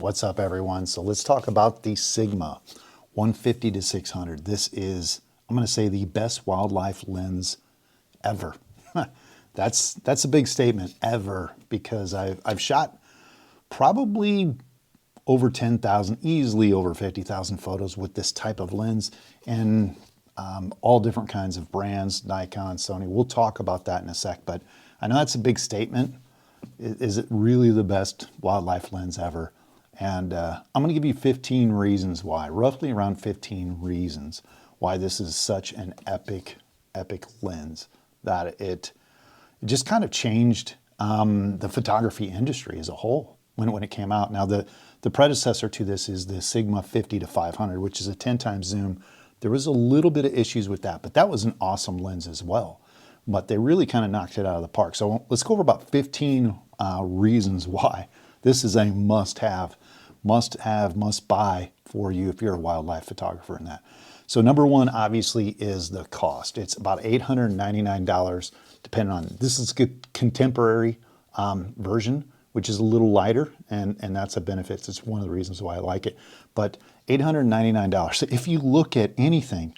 What's up, everyone? So let's talk about the Sigma 150 to 600. This is, I'm going to say, the best wildlife lens ever. That's a big statement, ever, because I've shot probably over 10,000, easily over 50,000 photos with this type of lens, and all different kinds of brands, Nikon, Sony. We'll talk about that in a sec, but I know that's a big statement. Is it really the best wildlife lens ever? And I'm going to give you 15 reasons why, roughly around 15 reasons why this is such an epic lens, that it just kind of changed the photography industry as a whole when it came out. Now, the predecessor to this is the Sigma 50 to 500, which is a 10 times zoom. There was a little bit of issues with that, but that was an awesome lens as well. But they really kind of knocked it out of the park. So let's go over about 15 reasons why this is a must-have, must-buy for you if you're a wildlife photographer in that. So number one, obviously, is the cost. It's about $899, depending on, this is a contemporary version, which is a little lighter, and that's a benefit. It's one of the reasons why I like it. But $899. So if you look at anything,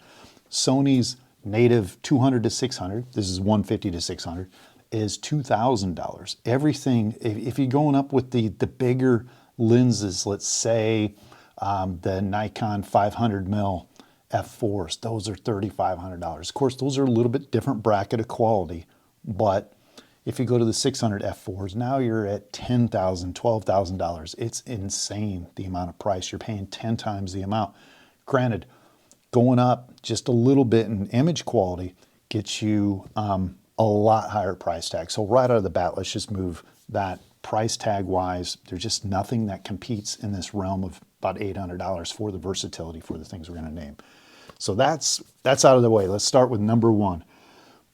Sony's native 200 to 600, this is 150 to 600, is $2,000. Everything, if you're going up with the bigger lenses, let's say the Nikon 500mm f4s, those are $3,500. Of course, those are a little bit different bracket of quality, but if you go to the 600 f4s, now you're at $10,000, $12,000. It's insane, the amount of price. You're paying 10 times the amount. Granted, going up just a little bit in image quality gets you a lot higher price tag. So right out of the bat, let's just move that price tag wise. There's just nothing that competes in this realm of about $800 for the versatility for the things we're going to name. So that's out of the way. Let's start with number one.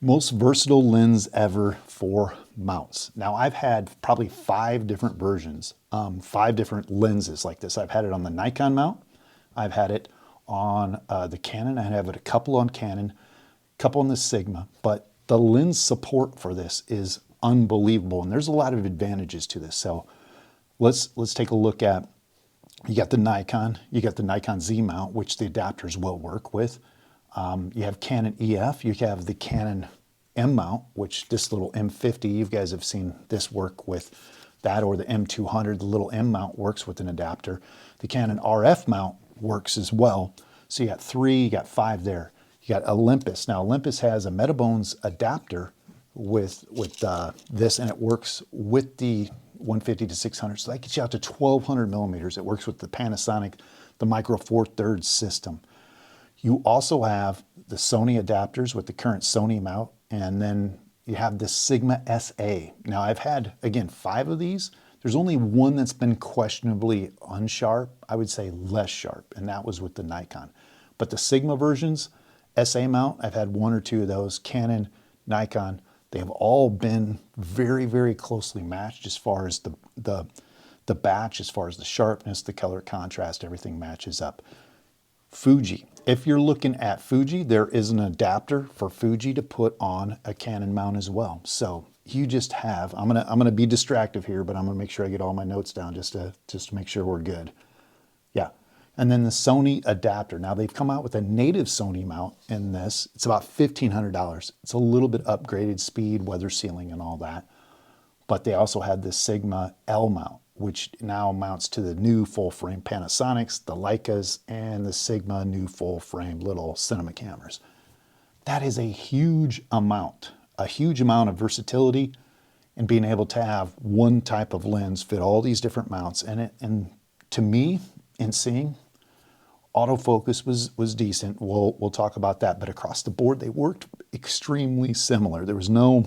Most versatile lens ever for mounts. Now, I've had probably 5 different versions, 5 different lenses like this. I've had it on the Nikon mount. I've had it on the Canon. I have it a couple on Canon, a couple on the Sigma, but the lens support for this is unbelievable, and there's a lot of advantages to this. So let's take a look at, you got the Nikon Z mount, which the adapters will work with. You have Canon EF, you have the Canon M mount, which this little M50, you guys have seen this work with that, or the M200, the little M mount works with an adapter. The Canon RF mount works as well. So you got 3, you got 5 there. You got Olympus. Now, Olympus has a Metabones adapter with this, and it works with the 150 to 600. So that gets you out to 1200 millimeters. It works with the Panasonic, the Micro Four Thirds system. You also have the Sony adapters with the current Sony mount, and then you have the Sigma SA. Now, I've had, again, 5 of these. There's only one that's been questionably unsharp, I would say less sharp, and that was with the Nikon. But the Sigma versions, SA mount, I've had 1 or 2 of those. Canon, Nikon, they have all been very, very closely matched as far as the batch, as far as the sharpness, the color contrast, everything matches up. Fuji. If you're looking at Fuji, there is an adapter for Fuji to put on a Canon mount as well. So you just have, I'm gonna be distractive here, but I'm gonna make sure I get all my notes down just to make sure we're good. Yeah. And then the Sony adapter. Now, they've come out with a native Sony mount in this. It's about $1,500. It's a little bit upgraded, speed, weather sealing, and all that. But they also had the Sigma L mount, which now mounts to the new full frame Panasonics, the Leicas, and the Sigma new full frame little cinema cameras. That is a huge amount of versatility, and being able to have one type of lens fit all these different mounts. And to me, in seeing, autofocus was decent. We'll talk about that, but across the board, they worked extremely similar. There was no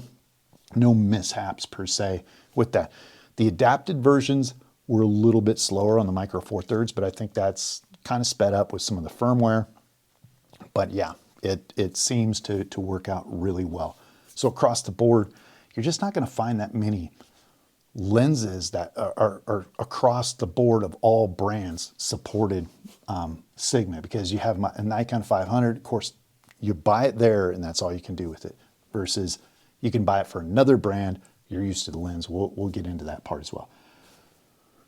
mishaps per se with that. The adapted versions were a little bit slower on the Micro Four Thirds, but I think that's kind of sped up with some of the firmware. But yeah, it seems to work out really well. So across the board, you're just not going to find that many lenses that are across the board of all brands supported Sigma, because you have a Nikon 500, of course, you buy it there and that's all you can do with it, versus you can buy it for another brand, you're used to the lens. We'll get into that part as well.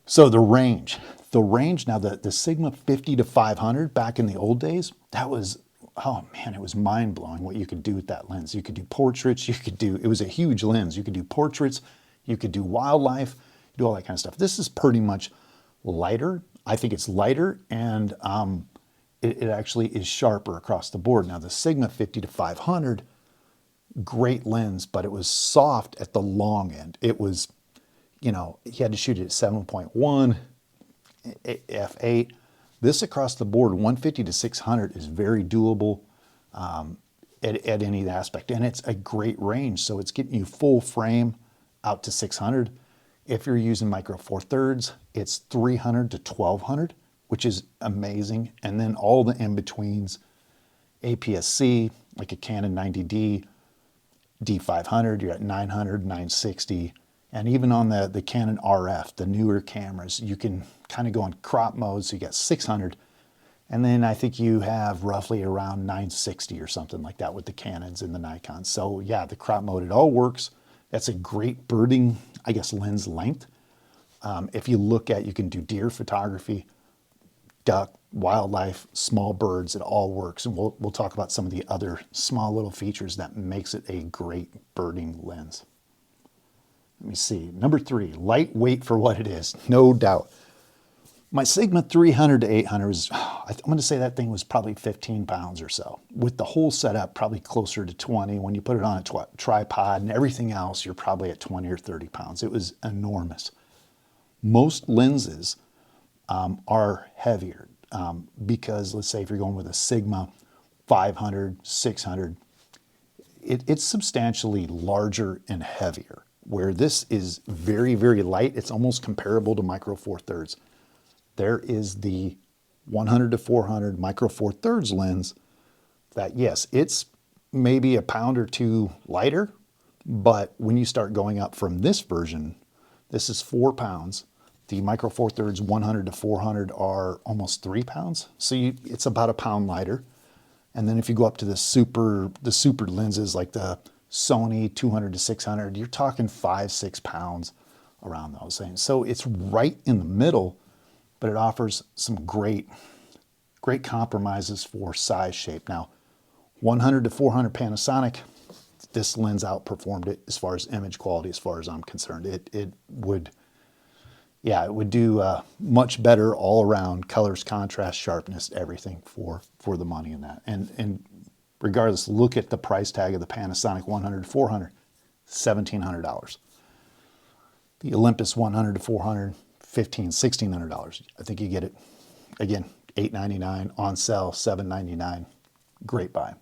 So the range, The range, now the Sigma 50 to 500 back in the old days, that was, oh man, it was mind-blowing what you could do with that lens. You could do portraits, it was a huge lens. You could do portraits, you could do wildlife, do all that kind of stuff. This is pretty much lighter. I think it's lighter, and it actually is sharper across the board. Now the Sigma 50 to 500, great lens, but it was soft at the long end. It was, you had to shoot it at 7.1, f8. This across the board, 150 to 600 is very doable at any aspect. And it's a great range. So it's getting you full frame out to 600. If you're using micro four thirds, it's 300 to 1200, which is amazing. And then all the in-betweens, APS-C, like a Canon 90D, D500, you're at 900, 960. And even on the Canon RF, the newer cameras, you can kind of go in crop mode, so you got 600. And then I think you have roughly around 960 or something like that with the Canons and the Nikons. So yeah, the crop mode, it all works. That's a great birding, I guess, lens length. If you look at, you can do deer photography, duck, wildlife, small birds, it all works. And we'll talk about some of the other small little features that makes it a great birding lens. Let me see. Number 3, lightweight for what it is, no doubt. My Sigma 300 to 800 was, I'm going to say that thing was probably 15 pounds or so. With the whole setup, probably closer to 20. When you put it on a tripod and everything else, you're probably at 20 or 30 pounds. It was enormous. Most lenses are heavier because, let's say if you're going with a Sigma 500, 600, it's substantially larger and heavier. Where this is very, very light, it's almost comparable to micro four thirds. There is the 100 to 400 micro four thirds lens that, yes, it's maybe a pound or two lighter, but when you start going up from this version, this is 4 pounds. The micro four thirds 100 to 400 are almost 3 pounds. So it's about a pound lighter. And then if you go up to the super lenses like the Sony 200 to 600, you're talking 5-6 pounds around those things. So it's right in the middle, but it offers some great compromises for size, shape. Now, 100 to 400 Panasonic, this lens outperformed it as far as image quality, as far as I'm concerned. It would do much better all around, colors, contrast, sharpness, everything for the money in that. And regardless, look at the price tag of the Panasonic 100 to 400, $1,700. The Olympus 100 to 400, $1,600. I think you get it, again, $899, on sale, $799. Great buy.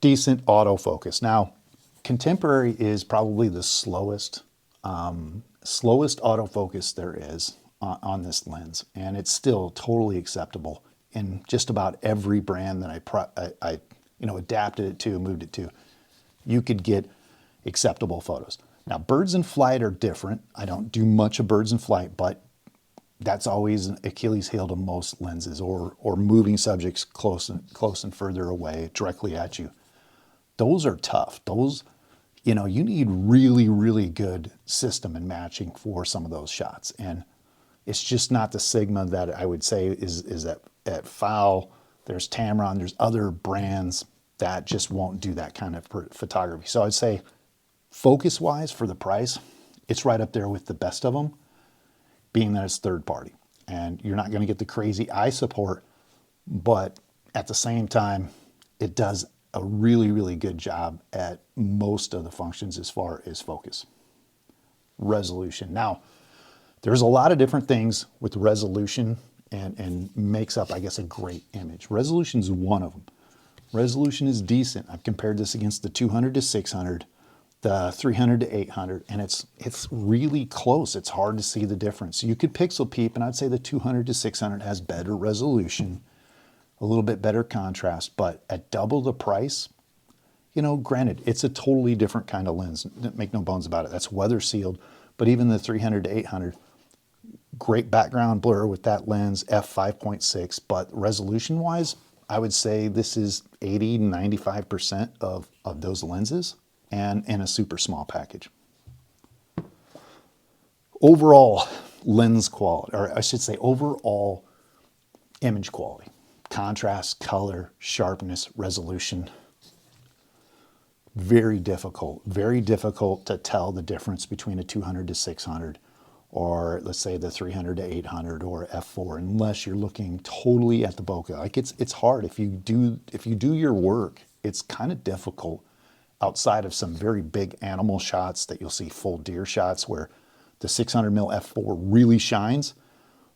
Decent autofocus. Now, contemporary is probably the slowest autofocus there is on this lens, and it's still totally acceptable in just about every brand that I adapted it to, moved it to. You could get acceptable photos. Now, birds in flight are different. I don't do much of birds in flight, but that's always an Achilles heel to most lenses, or moving subjects close and further away, directly at you. Those are tough. Those, you need really, really good system and matching for some of those shots. And it's just not the Sigma that I would say is at FOW. There's Tamron, there's other brands that just won't do that kind of photography. So I'd say focus-wise, for the price, it's right up there with the best of them, being that it's third party. And you're not going to get the crazy eye support, but at the same time, it does a really, really good job at most of the functions as far as focus. Resolution. Now, there's a lot of different things with resolution and makes up, I guess, a great image. Resolution is one of them. Resolution is decent. I've compared this against the 200 to 600, the 300 to 800, and it's really close. It's hard to see the difference. You could pixel peep, and I'd say the 200 to 600 has better resolution, a little bit better contrast, but at double the price, granted, it's a totally different kind of lens. Make no bones about it. That's weather sealed, but even the 300 to 800, great background blur with that lens, f5.6, but resolution-wise, I would say this is 80, 95% of those lenses, and in a super small package. Overall lens quality, or I should say overall image quality, contrast, color, sharpness, resolution. Very difficult to tell the difference between a 200 to 600 or let's say the 300 to 800 or f4 unless you're looking totally at the bokeh. Like it's hard if you do your work. It's kind of difficult outside of some very big animal shots that you'll see, full deer shots where the 600 mil f4 really shines.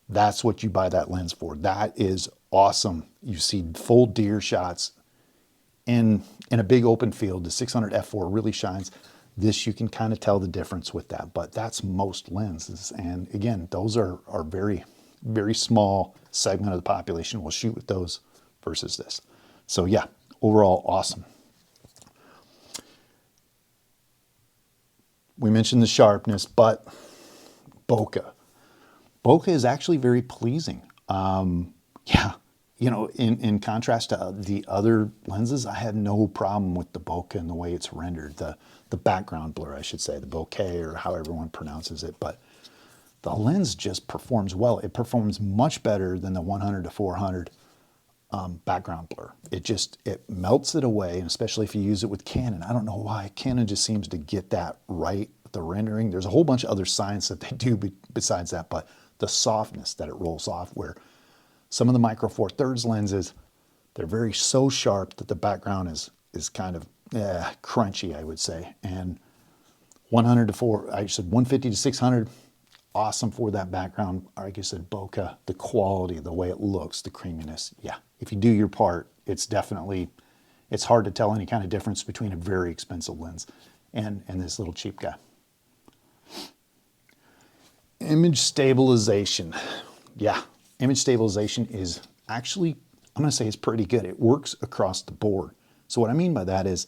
That's what you buy that lens for. That is awesome. You see full deer shots in a big open field. The 600 f4 really shines. This, you can kind of tell the difference with that, but that's most lenses. And again, those are very, very small segment of the population will shoot with those versus this. So yeah, overall awesome. We mentioned the sharpness, but bokeh. Bokeh is actually very pleasing. Yeah, you know, in contrast to the other lenses, I have no problem with the bokeh and the way it's rendered. The background blur, I should say, the bokeh or however one pronounces it. But the lens just performs well. It performs much better than the 100 to 400 background blur. It melts it away, and especially if you use it with Canon. I don't know why. Canon just seems to get that right, the rendering. There's a whole bunch of other science that they do besides that, but the softness that it rolls off, where some of the Micro Four Thirds lenses, they're very so sharp that the background is kind of crunchy, I would say. And 100 to 150 to 600, awesome for that background. Like I said, bokeh, the quality, the way it looks, the creaminess. Yeah, if you do your part, it's hard to tell any kind of difference between a very expensive lens and this little cheap guy. Image stabilization. Yeah, image stabilization is actually, I'm going to say it's pretty good. It works across the board. So what I mean by that is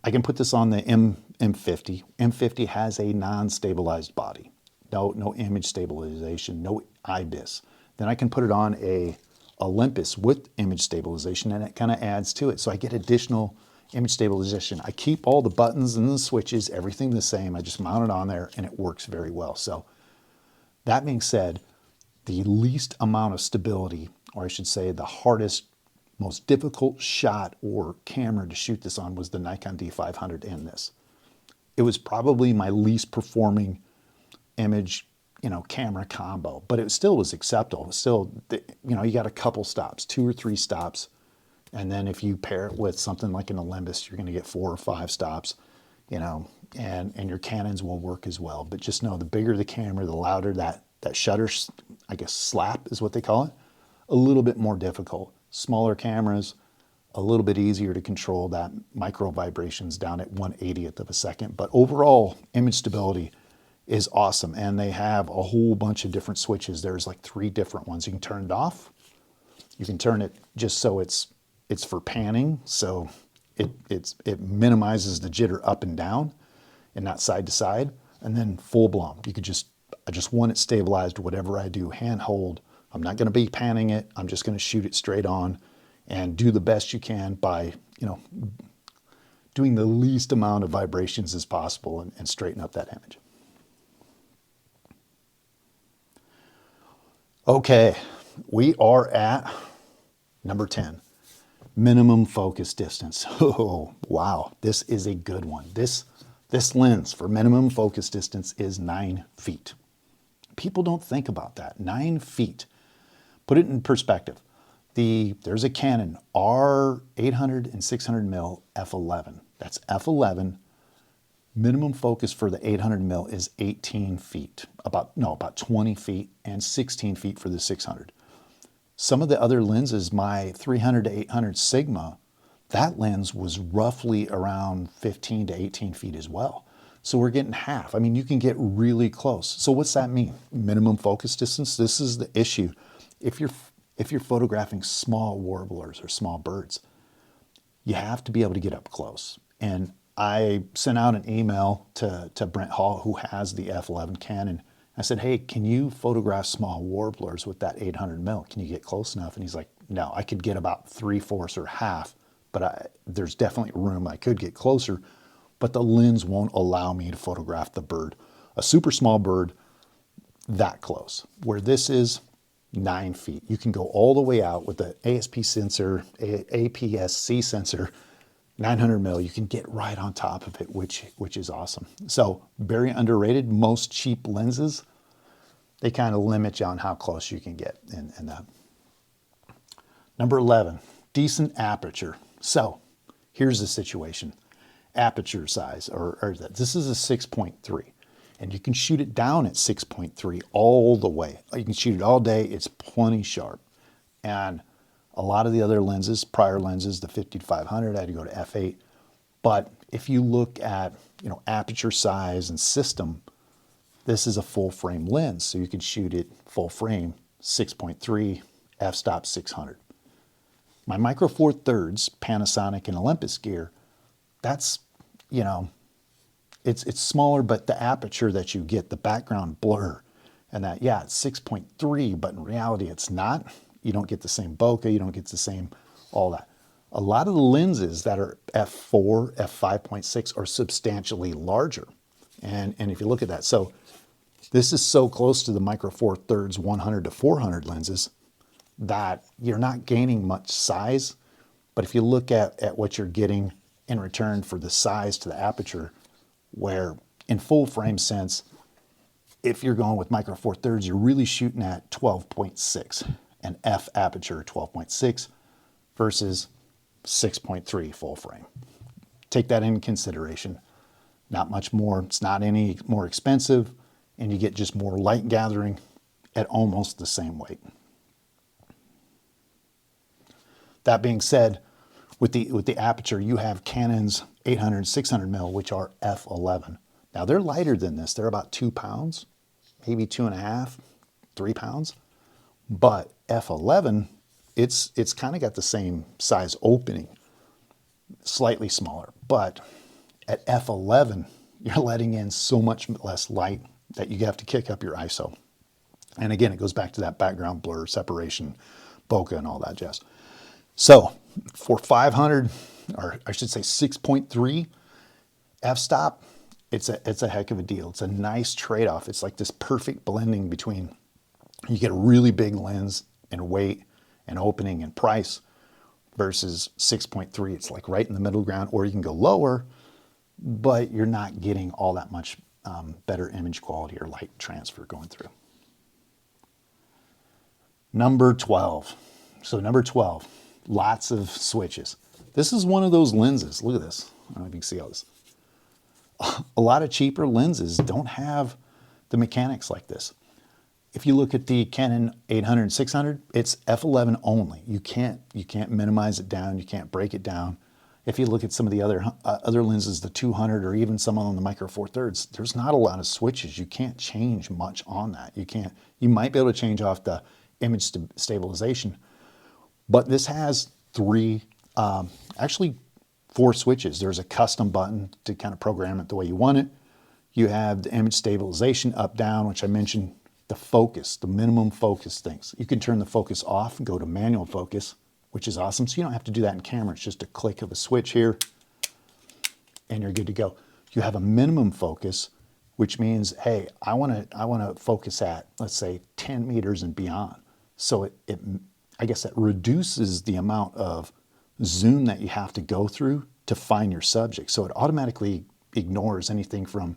I can put this on the M50. M50 has a non-stabilized body. No image stabilization, no IBIS. Then I can put it on a Olympus with image stabilization, and it kind of adds to it. So I get additional image stabilization. I keep all the buttons and the switches, everything the same. I just mount it on there and it works very well. So that being said, the least amount of stability, or I should say the hardest, most difficult shot or camera to shoot this on was the Nikon D500 in this. It was probably my least performing image, camera combo, but it still was acceptable. It was still, you got a couple stops, 2 or 3 stops. And then if you pair it with something like an Olympus, you're going to get 4 or 5 stops, and your Canons will work as well. But just know the bigger the camera, the louder that shutter, I guess slap is what they call it, a little bit more difficult. Smaller cameras, a little bit easier to control that micro vibrations down at 1/80th of a second. But overall, image stability is awesome. And they have a whole bunch of different switches. There's like 3 different ones. You can turn it off. You can turn it just so it's for panning. So it minimizes the jitter up and down and not side to side. And then full blown. I just want it stabilized. Whatever I do, hand hold. I'm not going to be panning it. I'm just going to shoot it straight on and do the best you can by, doing the least amount of vibrations as possible and straighten up that image. Okay, we are at number 10, minimum focus distance. Oh, wow, this is a good one. This lens for minimum focus distance is 9 feet. People don't think about that, 9 feet. Put it in perspective. There's a Canon R800 and 600 mil f11. That's f11. Minimum focus for the 800 mil is 18 feet, about 20 feet, and 16 feet for the 600. Some of the other lenses, my 300 to 800 Sigma, that lens was roughly around 15 to 18 feet as well. So we're getting half. I mean, you can get really close. So what's that mean? Minimum focus distance? This is the issue. If you're photographing small warblers or small birds, you have to be able to get up close. And I sent out an email to Brent Hall, who has the f11 Canon. I said, hey, can you photograph small warblers with that 800 mil? Can you get close enough? And he's like, no, I could get about 3/4 or half, but there's definitely room. I could get closer, but the lens won't allow me to photograph the bird a super small bird that close. Where this is 9 feet. You can go all the way out with the ASP sensor, APS-C sensor, 900 mil. You can get right on top of it, which is awesome. So very underrated. Most cheap lenses, they kind of limit you on how close you can get in that. Number 11, decent aperture. So here's the situation. Aperture size, this is a 6.3. And you can shoot it down at 6.3 all the way. You can shoot it all day. It's plenty sharp. And a lot of the other lenses, prior lenses, the 50-500, I had to go to f8. But if you look at, aperture size and system, this is a full frame lens. So you can shoot it full frame, 6.3, f-stop 600. My Micro Four Thirds Panasonic and Olympus gear, that's, it's smaller, but the aperture that you get, the background blur, and that, yeah, it's 6.3, but in reality it's not. You don't get the same bokeh, you don't get the same, all that. A lot of the lenses that are f4, f5.6 are substantially larger. And if you look at that, so this is so close to the Micro Four Thirds 100 to 400 lenses that you're not gaining much size. But if you look at what you're getting in return for the size to the aperture, where in full frame sense, if you're going with Micro Four Thirds, you're really shooting at 12.6, an f aperture 12.6 versus 6.3 full frame. Take that into consideration. Not much more. It's not any more expensive, and you get just more light gathering at almost the same weight. That being said, with the aperture, you have Canon's 800, 600 mil, which are f11. Now they're lighter than this. They're about 2 pounds, maybe 2.5, 3 pounds. But f11, it's kind of got the same size opening, slightly smaller. But at f11, you're letting in so much less light that you have to kick up your ISO. And again, it goes back to that background blur, separation, bokeh, and all that jazz. So for 500, or I should say 6.3 f-stop, it's a heck of a deal. It's a nice trade-off. It's like this perfect blending between, you get a really big lens and weight and opening and price versus 6.3. It's like right in the middle ground, or you can go lower, but you're not getting all that much better image quality or light transfer going through. Number 12. So number 12, lots of switches. This is one of those lenses. Look at this. I don't know if you can see all this. A lot of cheaper lenses don't have the mechanics like this. If you look at the Canon 800 and 600, it's f11 only. You can't minimize it down. You can't break it down. If you look at some of the other lenses, the 200 or even some on the Micro Four Thirds, there's not a lot of switches. You can't change much on that. You might be able to change off the image stabilization, but this has actually 4 switches. There's a custom button to kind of program it the way you want it. You have the image stabilization up, down, which I mentioned, the focus, the minimum focus things. You can turn the focus off and go to manual focus, which is awesome. So you don't have to do that in camera. It's just a click of a switch here and you're good to go. You have a minimum focus, which means, hey, I want to focus at, let's say, 10 meters and beyond. So I guess that reduces the amount of zoom that you have to go through to find your subject. So it automatically ignores anything from,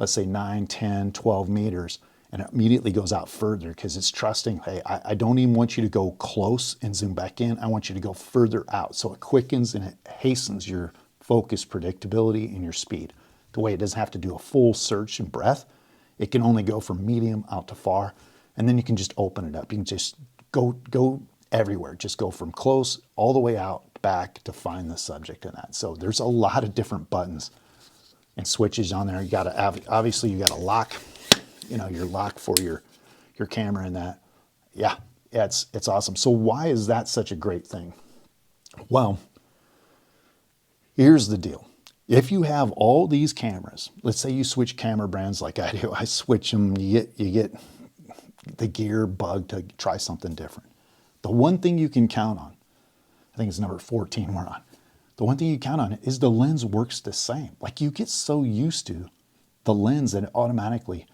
let's say, 9, 10, 12 meters, and it immediately goes out further because it's trusting, hey, I don't even want you to go close and zoom back in. I want you to go further out. So it quickens and it hastens your focus predictability and your speed. The way it doesn't have to do a full search and breath. It can only go from medium out to far, and then you can just open it up. You can just go everywhere. Just go from close all the way out back to find the subject in that. So there's a lot of different buttons and switches on there. You got to, obviously you got to lock, your lock for your camera and that. Yeah, it's awesome. So why is that such a great thing? Well, here's the deal. If you have all these cameras, let's say you switch camera brands like I do, I switch them, you get the gear bug to try something different. The one thing you can count on, I think it's number 14 we're on, the one thing you count on is the lens works the same. Like you get so used to the lens, and automatically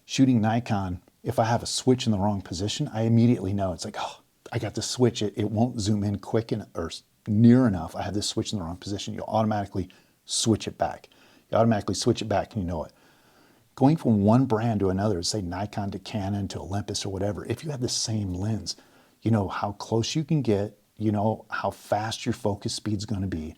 shooting Nikon, if I have a switch in the wrong position, I immediately know. It's like, oh, I got to switch it. It won't zoom in quick or near enough. I have this switch in the wrong position. You automatically switch it back. You automatically switch it back and you know it. Going from one brand to another, say Nikon to Canon to Olympus or whatever, if you have the same lens, you know how close you can get, you know how fast your focus speed's going to be,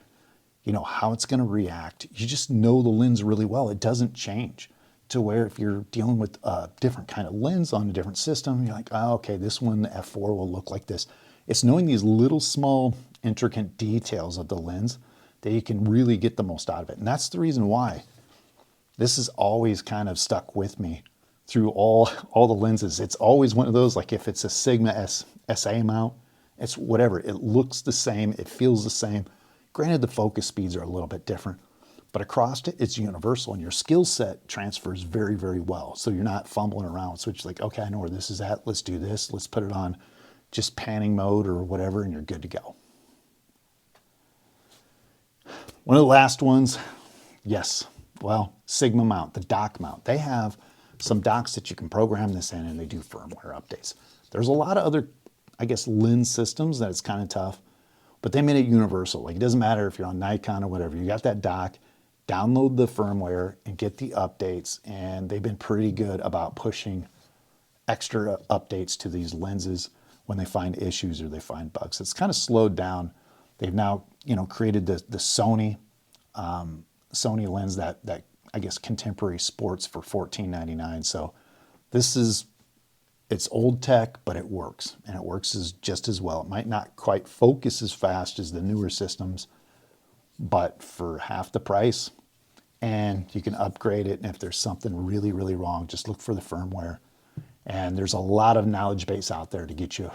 you know how it's going to react. You just know the lens really well. It doesn't change, to where if you're dealing with a different kind of lens on a different system, you're like, oh, okay, this one, the f4 will look like this. It's knowing these little small intricate details of the lens that you can really get the most out of it. And that's the reason why this has always kind of stuck with me through all the lenses. It's always one of those, like if it's a Sigma SA mount, it's whatever. It looks the same. It feels the same. Granted, the focus speeds are a little bit different, but across it, it's universal, and your skill set transfers very, very well. So you're not fumbling around. So it's like, okay, I know where this is at. Let's do this. Let's put it on just panning mode or whatever, and you're good to go. One of the last ones, yes, well, Sigma mount, the dock mount. They have some docks that you can program this in, and they do firmware updates. There's a lot of other, I guess, lens systems that it's kind of tough, but they made it universal. Like, it doesn't matter if you're on Nikon or whatever, you got that dock, download the firmware and get the updates, and they've been pretty good about pushing extra updates to these lenses when they find issues or they find bugs. It's kind of slowed down. They've now, you know, created the Sony lens that I guess contemporary sports for $14.99. So this is, it's old tech, but it works, and it works just as well. It might not quite focus as fast as the newer systems, but for half the price, and you can upgrade it. And if there's something really, really wrong, just look for the firmware. And there's a lot of knowledge base out there to get you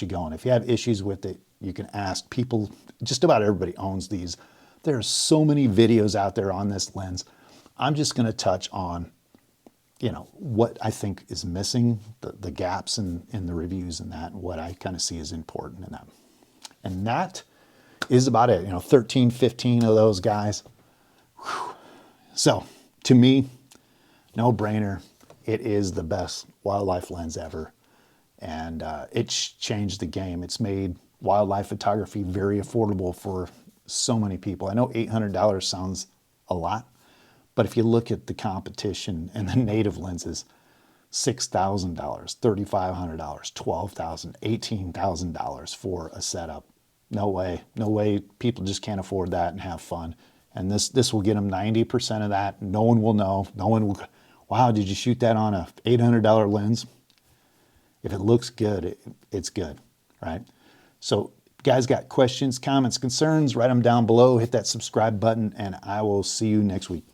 going. If you have issues with it, you can ask people. Just about everybody owns these. There's so many videos out there on this lens. I'm just going to touch on, you know, what I think is missing, the gaps in the reviews and that, and what I kind of see as important in that. And that is about it. You know, 13, 15 of those guys. Whew. So to me, no brainer. It is the best wildlife lens ever. And it's changed the game. It's made wildlife photography very affordable for so many people. I know $800 sounds a lot, but if you look at the competition and the native lenses, $6,000, $3,500, $12,000, $18,000 for a setup. No way, no way. People just can't afford that and have fun. And this will get them 90% of that. No one will know. No one will, wow, did you shoot that on a $800 lens? If it looks good, it's good, right? So guys, got questions, comments, concerns, write them down below, hit that subscribe button, and I will see you next week.